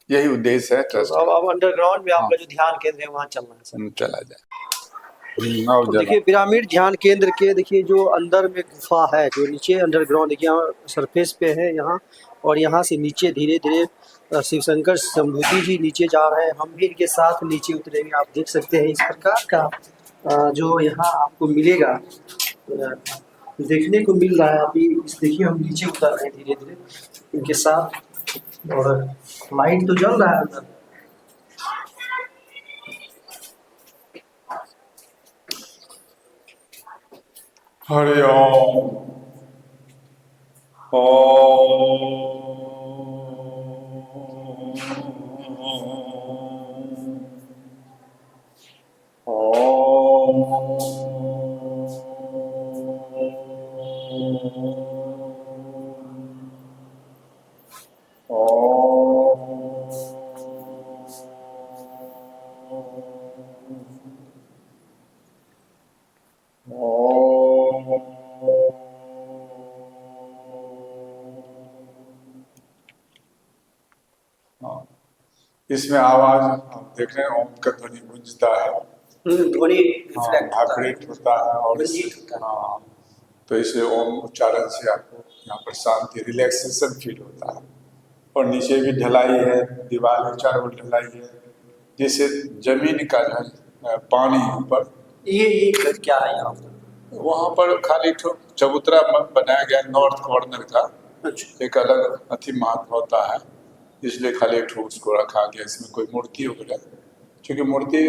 यही उद्देश्य है। तो अब अंडरग्राउंड में आपका जो ध्यान केंद्र है वहाँ चलना है सर, चला जाए। तो देखिए पिरामिड ध्यान केंद्र के, देखिए जो अंदर में गुफा है, जो नीचे अंडरग्राउंड, देखिए यहाँ सरफेस पे है यहाँ, और यहाँ से नीचे धीरे धीरे शिव शंकर शंभूति जी नीचे जा रहे हैं, हम भी इनके साथ नीचे उतरेंगे। आप देख सकते हैं इस प्रकार का जो यहाँ आपको मिलेगा, देखने को मिल रहा है। अभी देखिए हम नीचे उतर रहे हैं धीरे धीरे इनके साथ, और लाइट तो जल रहा है अंदर। हरि ओम। हाँ, इसमें आवाज आप देख रहे हैं ओम का ध्वनि गूंजता है। ध्वनि हाँ, रिफ्लेक्ट होता है, वाइब्रेट होता है और रंजीत होता है। हाँ, तो इसे ओम उच्चारण से आपको यहाँ पर शांति रिलैक्सेशन फील होता है। और नीचे भी ढलाई है, दीवार के चारों ओर ढलाई है, जिससे जमीन का जो है पानी ऊपर ये क्या है यहाँ पर? वहाँ पर खाली चबूतरा बनाया गया नॉर्थ कॉर्नर का, अच्छा, एक अलग अति महत्व होता है, इसलिए खाली एक उसको रखा गया। इसमें कोई मूर्ति वगैरह, क्योंकि मूर्ति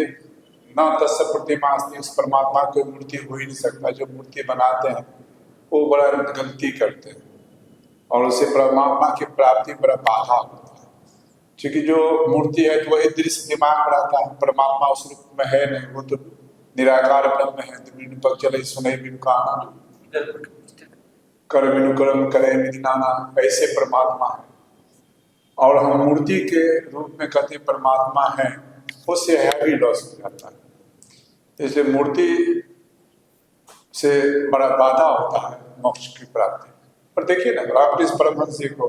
ना तस्य प्रतिमा अस्ति, उस परमात्मा की मूर्ति हो ही नहीं सकता। जो मूर्ति बनाते हैं वो बड़ा गलती करते हैं और उससे परमात्मा की प्राप्ति बड़ा बाधा होता है। क्योंकि जो मूर्ति है तो वही दृश्य दिमाग में रहता है, परमात्मा उस रूप में है नहीं, वो तो निराकार ब्रह्म है। तो चले सुने बिनु काना, कर बिनु कर्म करे विधि नाना, ऐसे परमात्मा है। और हम मूर्ति के रूप में कहते परमात्मा है, उससे हैवी लॉस हो जाता है। इसलिए मूर्ति से बड़ा बाधा होता है मोक्ष की प्राप्ति। पर देखिए ना, रामकृष्ण परमहंस जी को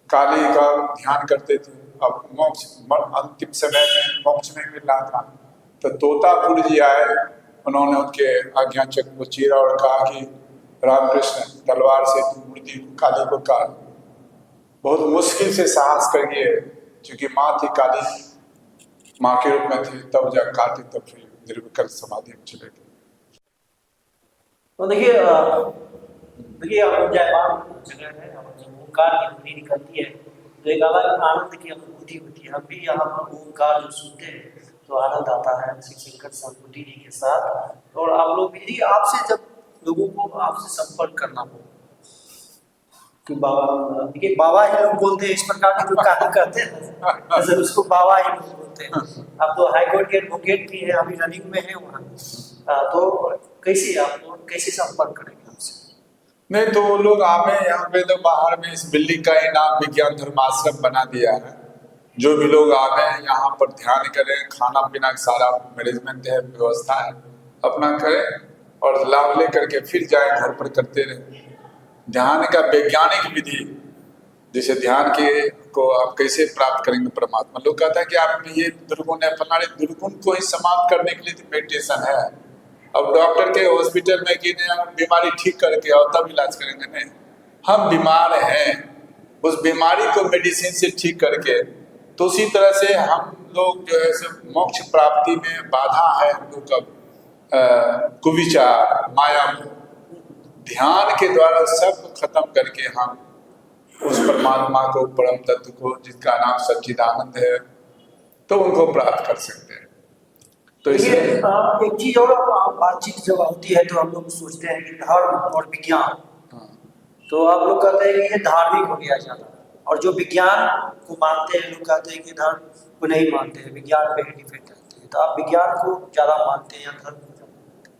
काली का ध्यान करते थे, अब मोक्ष अंतिम समय में मोक्ष नहीं मिल रहा था, तो तोतापुर जी आए, उन्होंने उनके आज्ञा चक्र को चीरा और कहा कि रामकृष्ण तलवार से मूर्ति काली को काट। बहुत मुश्किल से साहस करिए, क्योंकि माँ थी काली, माँ के रूप में थी, तब जब काटी तब फिर निर्विकल्प समाधि में चले गए। तो देखिए जयमान जगह है, और जब ओंकार की ध्वनि निकलती है तो एक अलग आनंद की अनुभूति होती है। हम भी यहाँ पर ओंकार जो सुनते हैं तो आनंद आता है श्री शंकर संतुति जी के साथ। और आप लोग भी आपसे, जब लोगों को आपसे संपर्क करना हो कि बाबा, देखिए बाबा ही लोग बोलते हैं, इस प्रकार के जो कार्य करते हैं जैसे उसको बाबा ही लोग बोलते हैं। आप तो हाईकोर्ट के एडवोकेट भी है, अभी रनिंग में है वहाँ, तो कैसे आप लोग कैसे संपर्क करेंगे आपसे? नहीं तो वो लोग आवे यहाँ पे, तो बाहर में इस बिल्डिंग का ही नाम विज्ञान धर्माश्रम बना दिया है। जो भी लोग आवे यहाँ पर ध्यान करें, खाना पीना का सारा मैनेजमेंट है, व्यवस्था है, अपना करें और लाभ ले करके फिर जाए घर पर करते रहे। ध्यान का वैज्ञानिक विधि, जैसे ध्यान के को आप कैसे प्राप्त करेंगे परमात्मा। लोग कहता है कि आप में ये दुर्गुण है, फलाने दुर्गुण को ही समाप्त करने के लिए मेडिटेशन है। अब डॉक्टर के हॉस्पिटल में कि बीमारी ठीक करके और तब इलाज करेंगे, नहीं। हम बीमार हैं, उस बीमारी को मेडिसिन से ठीक करके, तो उसी तरह से हम लोग जो है मोक्ष प्राप्ति में बाधा है हम लोग का कुविचार माया, ध्यान के द्वारा सब खत्म करके हम उस परमात्मा को, परम तत्व को, जिसका नाम सच्चिदानंद है, तो उनको प्राप्त कर सकते हैं। तो ये एक चीज और बातचीत जब होती है तो हम लोग सोचते हैं कि धर्म और विज्ञान, तो आप लोग कहते हैं कि ये धार्मिक हो गया ज्यादा, और जो विज्ञान को मानते हैं लोग कहते हैं कि धर्म को नहीं मानते हैं, विज्ञान पे ही डिपेंड रहते हैं। तो आप विज्ञान को ज्यादा मानते हैं या धर्म को ज्यादा मानते हैं?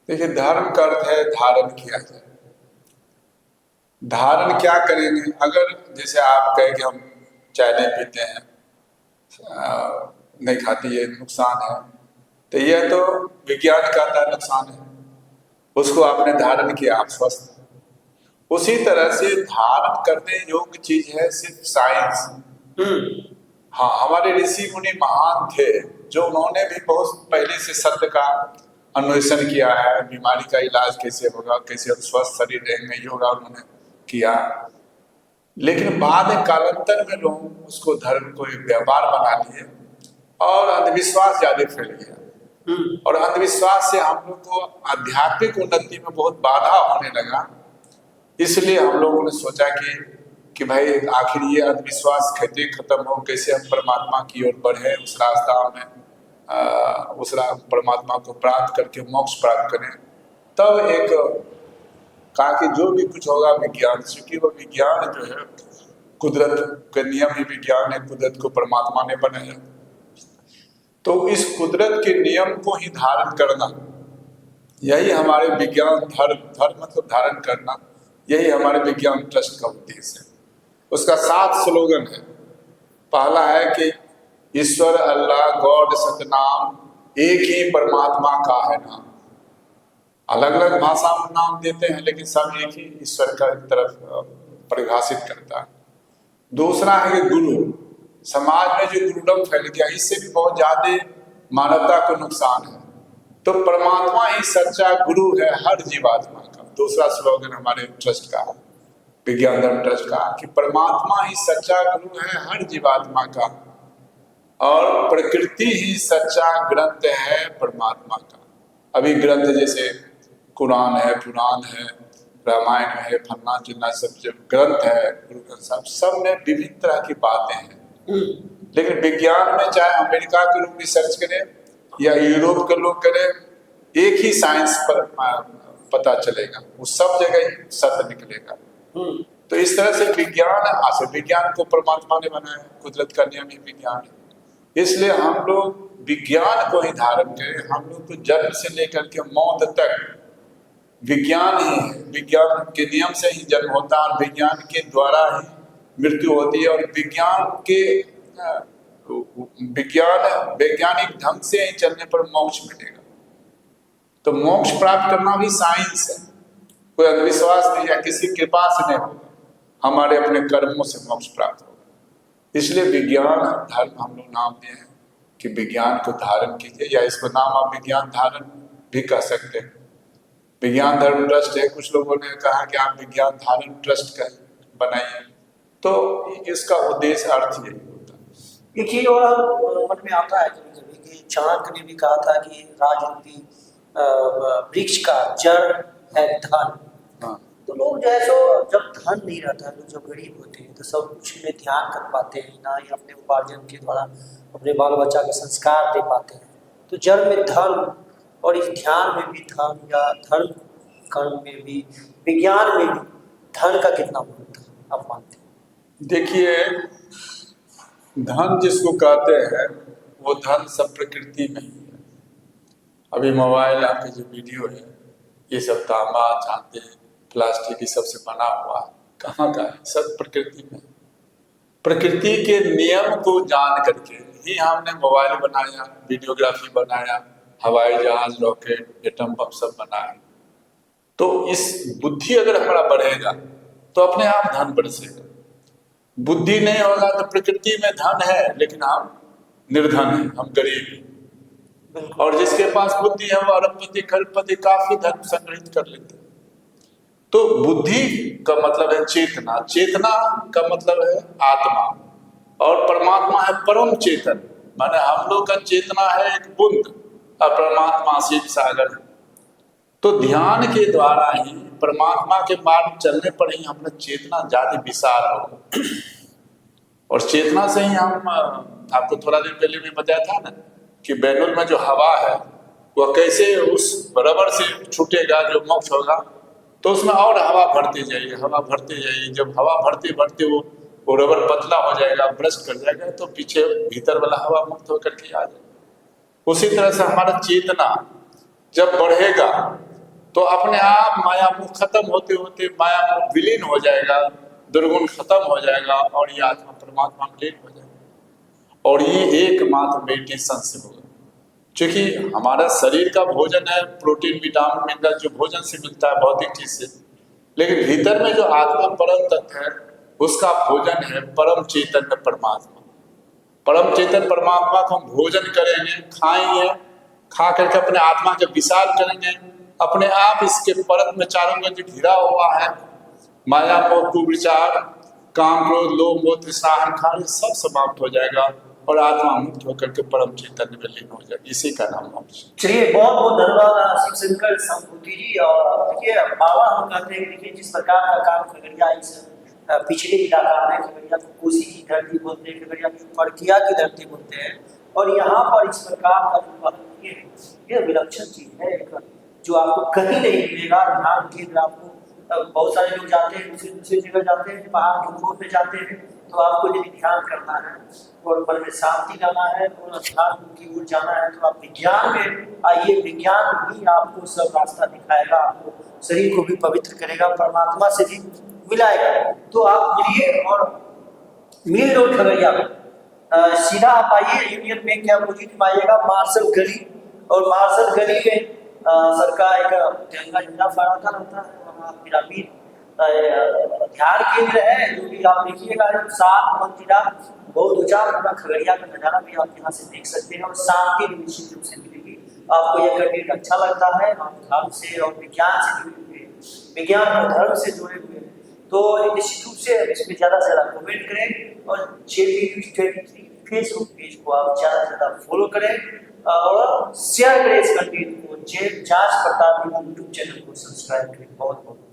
देखिए, धर्म का अर्थ है धारण किया जाए। धारण क्या करेंगे? अगर जैसे आप कहें कि हम चाय नहीं पीते हैं, नहीं खाती, ये नुकसान है, तो यह तो विज्ञान का नुकसान है, उसको आपने धारण किया, आप स्वस्थ। उसी तरह से धारण करने योग्य चीज है सिर्फ साइंस। हाँ, हमारे ऋषि मुनि महान थे, जो उन्होंने भी बहुत पहले से सत्य का अन्वेषण किया है, बीमारी का इलाज कैसे होगा, कैसे हम स्वस्थ शरीर रहेंगे, योगा उन्होंने किया। लेकिन बाद कालांतर में लोग उसको धर्म को एक व्यापार बना लिए और अंधविश्वास ज्यादा फैल गया। और अंधविश्वास से हम लोग को आध्यात्मिक उन्नति में बहुत बाधा होने लगा। इसलिए हम लोगों ने सोचा कि भाई आखिर ये अंधविश्वास कैसे खत्म हो, कैसे हम परमात्मा की ओर बढ़े, उस रास्ता में परमात्मा को प्राप्त करके मोक्ष प्राप्त करें। तब एक कहा कि जो भी कुछ होगा विज्ञान, क्योंकि वो विज्ञान जो है कुदरत के नियम ही विज्ञान है, कुदरत को परमात्मा ने बनाया। तो इस कुदरत के नियम को ही धारण करना, यही हमारे विज्ञान धर्म मतलब धारण करना, यही हमारे विज्ञान ट्रस्ट का उद्देश्य है। उसका 7 स्लोगन है। पहला है कि ईश्वर, अल्लाह, गॉड, सतनाम, एक ही परमात्मा का है नाम। अलग अलग भाषा में नाम देते हैं, लेकिन सब एक ही ईश्वर का तरफ परिभाषित करता है। दूसरा है कि गुरु, समाज में जो गुरुडम फैल गया, इससे भी बहुत ज्यादा मानवता को नुकसान है। तो परमात्मा ही सच्चा गुरु है हर जीवात्मा का। दूसरा स्लोगन हमारे ट्रस्ट का, विज्ञान धर्म ट्रस्ट का, कि परमात्मा ही सच्चा गुरु है हर जीवात्मा का, और प्रकृति ही सच्चा ग्रंथ है परमात्मा का। अभी ग्रंथ जैसे कुरान है, पुराण है, रामायण है, फन्ना चिन्ना, सब जो ग्रंथ है गुरु ग्रंथ साहब, सब में विभिन्न तरह की बातें हैं। लेकिन विज्ञान में चाहे अमेरिका के लोग रिसर्च करें या यूरोप के लोग करें, एक ही साइंस पर पता चलेगा, वो सब जगह ही सत्य निकलेगा। तो इस तरह से विज्ञान को परमात्मा ने बनाया, कुदरत का नियम ही विज्ञान है। इसलिए हम लोग विज्ञान को ही धारण करें। हम लोग तो जन्म से लेकर के मौत तक विज्ञान ही है। विज्ञान के नियम से ही जन्म होता है और विज्ञान के द्वारा ही मृत्यु होती है। और वैज्ञानिक ढंग से ही चलने पर मोक्ष मिलेगा। तो मोक्ष प्राप्त करना भी साइंस है, कोई अंधविश्वास नहीं है, किसी कृपा से नहीं होगा, हमारे अपने कर्मों से मोक्ष प्राप्त होगा। इसलिए विज्ञान धर्म हम लोग नाम दिए हैं कि विज्ञान को धारण कीजिए, या इसको नाम आप विज्ञान धारण भी कह सकते हैं। विज्ञान धर्म ट्रस्ट है, कुछ लोगों ने कहा कि आप विज्ञान धारण ट्रस्ट का बनाइए, तो इसका उद्देश्य अर्थ यही होता है। एक चीज और मन में आता है कभी कभी कि चाणक्य ने भी कहा था कि राजनीति वृक्ष का जड़ है धन। हाँ। तो लोग जो है सो जब धन नहीं रहता है, लोग जब गरीब होते हैं तो सब कुछ में ध्यान कर पाते हैं, ना ही अपने उपार्जन के द्वारा अपने बाल बच्चा के संस्कार दे पाते हैं। तो जड़ में धन, और इस ध्यान में भी धन, या धर्म कर्म में भी, विज्ञान में भी धन का कितना महत्व है आप मानते हैं? देखिए, धन जिसको कहते हैं वो धन सब प्रकृति में ही है। अभी मोबाइल आपके जो वीडियो है, ये सब तांबा चांदी प्लास्टिक ये सबसे बना हुआ कहाँ का है? सब प्रकृति में। प्रकृति के नियम को जान करके ही हमने मोबाइल बनाया, वीडियोग्राफी बनाया, हवाई जहाज, रॉकेट, एटम बम सब बनाया। तो इस बुद्धि अगर हमारा बढ़ेगा तो अपने आप धन बरसेगा। बुद्धि नहीं होगा तो प्रकृति में धन है लेकिन हम निर्धन हैं, हम गरीब हैं। और जिसके पास बुद्धि है वो अरबपति खरबपति काफी धन संग्रहित कर लेते हैं। तो बुद्धि का मतलब है चेतना, चेतना का मतलब है आत्मा, और परमात्मा है परम चेतन। माने हम लोग का चेतना है एक बूंद और परमात्मा असीम सागर है। तो ध्यान के द्वारा ही परमात्मा के मार्ग चलने पर ही हमारा चेतना ज्यादा विशाल होगा। और चेतना से ही हम, आपको थोड़ा देर पहले भी बताया था ना कि बैलून में जो हवा है वह कैसे उस रबर से छूटेगा जो मोक्ष होगा, तो उसमें और हवा भरती जाइए, हवा भरती जाइए। जब हवा भरते भरते वो रबर पतला हो जाएगा, ब्रस्ट कर जाएगा, तो पीछे भीतर वाला हवा मुक्त होकर के आ जाएगा। उसी तरह से हमारा चेतना जब बढ़ेगा तो अपने आप माया मुख खत्म होते होते माया मुख विलीन हो जाएगा, दुर्गुण खत्म हो जाएगा और ये आत्मा परमात्मा में लीन हो जाएगा। और ये एकमात्र मेडिटेशन से होगा, क्योंकि हमारा शरीर का भोजन है प्रोटीन, विटामिन, मिनरल जो भोजन से मिलता है भौतिक चीज से, लेकिन भीतर में जो आत्मा परम तत्व है उसका भोजन है परम चैतन्य परमात्मा। परम चैतन्य परमात्मा को हम भोजन करेंगे, खाएंगे, खा करके अपने आत्मा के विशाल करेंगे, अपने आप इसके परत में चारों में जो घिरा हुआ है माया मोह कुविचार काम क्रोध लोभ मोह तृष्णा अहंकार सब समाप्त हो जाएगा और आत्मा मुक्त होकर के परम चैतन्य में लीन हो जाएगी। इसी का नाम मोक्ष। चलिए, बहुत बहुत धन्यवाद शिव शंकर संभूति जी। और देखिए बाबा हम कहते हैं, देखिए जिस प्रकार का काम खगड़िया इस पिछड़े इलाका में, खगड़िया को कोसी की धरती बोलते हैं, खगड़िया को पड़किया की धरती बोलते हैं, और यहाँ पर इस प्रकार का जो महत्व है ये विलक्षण चीज है जो आपको कहीं नहीं मिलेगा। ध्यान केंद्र आपको, बहुत सारे लोग जाते हैं दूसरी जगह जाते हैं, पहाड़ के ऊपर पे जाते हैं, तो आपको यदि ध्यान करना है और मन में शांति लाना है और अध्यात्म की ओर जाना है तो आप विज्ञान में आइए। विज्ञान ही आपको सब रास्ता दिखाएगा, आपको शरीर को भी पवित्र करेगा, परमात्मा से भी मिलाएगा। तो आप मिलिए और मिल रोड खगड़िया में सीधा आप आइए, यूनियन बैंक के अपोजिट में आइएगा, मार्शल गली, और मार्शल गली में सर का एक तिरंगा झंडा फहराता रहता है, वहाँ पिरामिड ध्यान केंद्र है जो भी आप देखिएगा, 7 मंजिला बहुत ऊंचा पूरा खगड़िया का नज़ारा भी आप यहाँ से देख सकते हैं और शांति भी निश्चित रूप से मिलेगी। आपको यह कंटेंट अच्छा लगता है, आप धर्म से और विज्ञान से जुड़े हुए हैं, विज्ञान और धर्म से जुड़े हुए हैं, तो निश्चित रूप से इस पर ज़्यादा से ज़्यादा कमेंट करें और JP News 23 फेसबुक पेज को आप ज़्यादा से ज़्यादा फॉलो करें और शेयर करें इस कंटेंट को। जांच पड़ताल यूट्यूब चैनल को सब्सक्राइब करें। बहुत बहुत